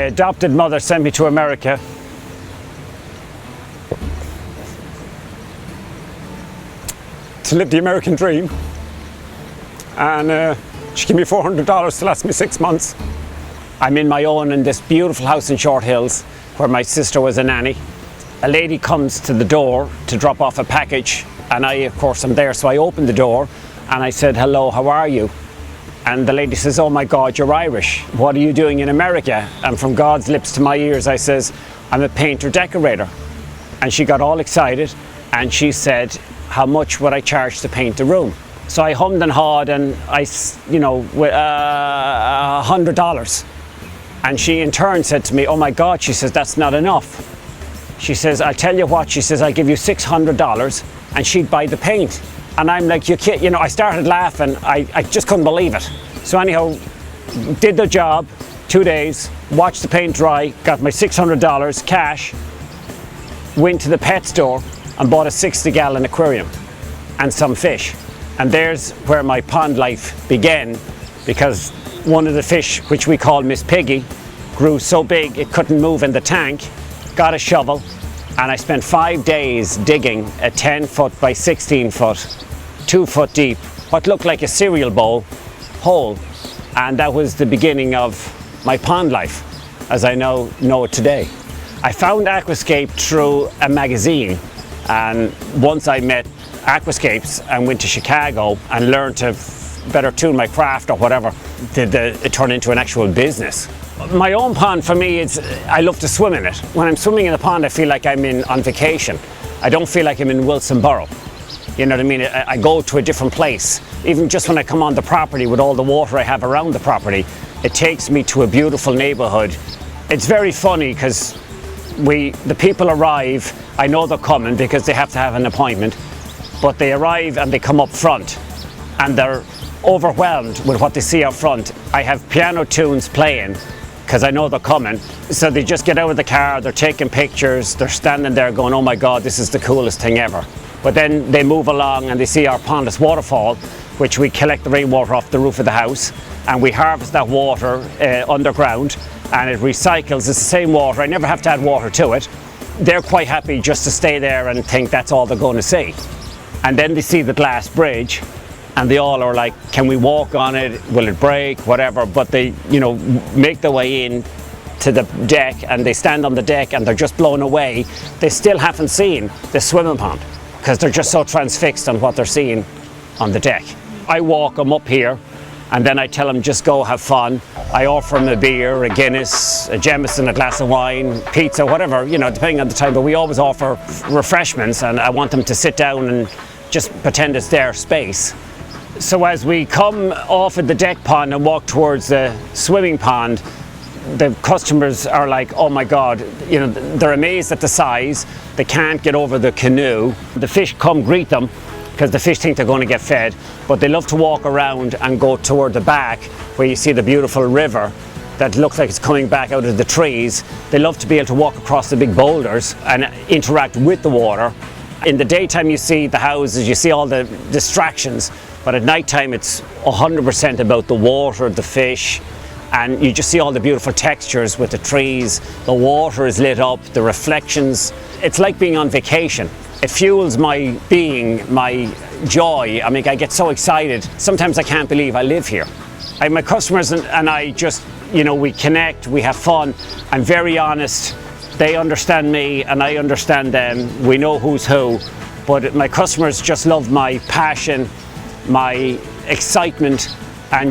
My adopted mother sent me to America. To live the American dream. And she gave me $400 to last me 6 months. I'm in my own in this beautiful house in Short Hills where my sister was a nanny. A lady comes to the door to drop off a package, and I, of course, am there, so I opened the door and I said, "Hello, how are you?" And the lady says, "Oh my God, you're Irish. What are you doing in America?" And from God's lips to my ears, I says, "I'm a painter decorator." And she got all excited and she said, "How much would I charge to paint the room?" So I hummed and hawed, and with $100. And she in turn said to me, "Oh my God," she says, "that's not enough." She says, "I'll tell you what," she says, "I'll give you $600 and she'd buy the paint." And I'm like, "You kid," I started laughing. I just couldn't believe it. So anyhow, did the job, 2 days, watched the paint dry, got my $600 cash, went to the pet store and bought a 60-gallon aquarium and some fish. And there's where my pond life began, because one of the fish, which we call Miss Piggy, grew so big it couldn't move in the tank. Got a shovel, and I spent 5 days digging a 10-foot by 16-foot, 2-foot deep, what looked like a cereal bowl hole. And that was the beginning of my pond life, as I now know it today. I found Aquascape through a magazine, and once I met Aquascapes and went to Chicago and learned to better tune my craft or whatever, it turned into an actual business. My own pond, for me, I love to swim in it. When I'm swimming in the pond, I feel like I'm on vacation. I don't feel like I'm in Wilson Borough. You know what I mean? I go to a different place. Even just when I come on the property with all the water I have around the property, it takes me to a beautiful neighborhood. It's very funny because the people arrive, I know they're coming because they have to have an appointment, but they arrive and they come up front and they're overwhelmed with what they see up front. I have piano tunes playing because I know they're coming. So they just get out of the car, they're taking pictures, they're standing there going, "Oh my God, this is the coolest thing ever." But then they move along and they see our pondless waterfall, which we collect the rainwater off the roof of the house, and we harvest that water underground, and it recycles. It's the same water. I never have to add water to it. They're quite happy just to stay there and think that's all they're going to see. And then they see the glass bridge, and they all are like, "Can we walk on it? Will it break?" Whatever. But they, make their way in to the deck, and they stand on the deck and they're just blown away. They still haven't seen the swimming pond because they're just so transfixed on what they're seeing on the deck. I walk them up here, and then I tell them, just go have fun. I offer them a beer, a Guinness, a Jameson, a glass of wine, pizza, whatever, depending on the time. But we always offer refreshments, and I want them to sit down and just pretend it's their space. So as we come off of the deck pond and walk towards the swimming pond, the customers are like, "Oh my God," they're amazed at the size. They can't get over the canoe. The fish come greet them because the fish think they're going to get fed, but they love to walk around and go toward the back where you see the beautiful river that looks like it's coming back out of the trees. They love to be able to walk across the big boulders and interact with the water. In the daytime you see the houses, you see all the distractions, but at nighttime it's 100% about the water, the fish, and you just see all the beautiful textures with the trees. The water is lit up, the reflections. It's like being on vacation. It fuels my being, my joy. I mean, I get so excited. Sometimes I can't believe I live here. My customers and I just, we connect, we have fun. I'm very honest. They understand me and I understand them. We know who's who. But my customers just love my passion, my excitement, and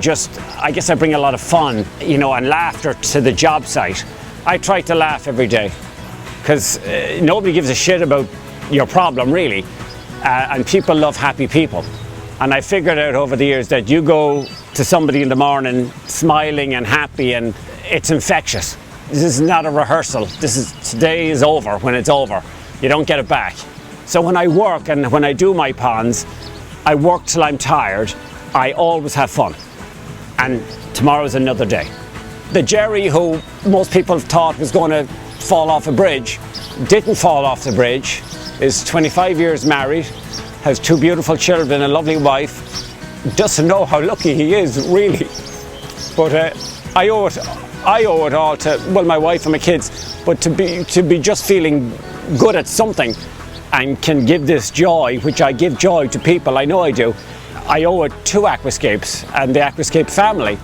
I guess I bring a lot of fun, and laughter to the job site. I try to laugh every day because nobody gives a shit about your problem, really. And people love happy people. And I figured out over the years that you go to somebody in the morning smiling and happy, and it's infectious. This is not a rehearsal. Today is over when it's over. You don't get it back. So when I work and when I do my ponds, I work till I'm tired. I always have fun. And tomorrow's another day. The Jerry who most people thought was going to fall off a bridge didn't fall off the bridge, is 25 years married, has 2 beautiful children, a lovely wife, doesn't know how lucky he is, really. But I owe it all to, well, my wife and my kids, but to be just feeling good at something and can give this joy, which I give joy to people, I know I do. I owe it to Aquascapes and the Aquascape family.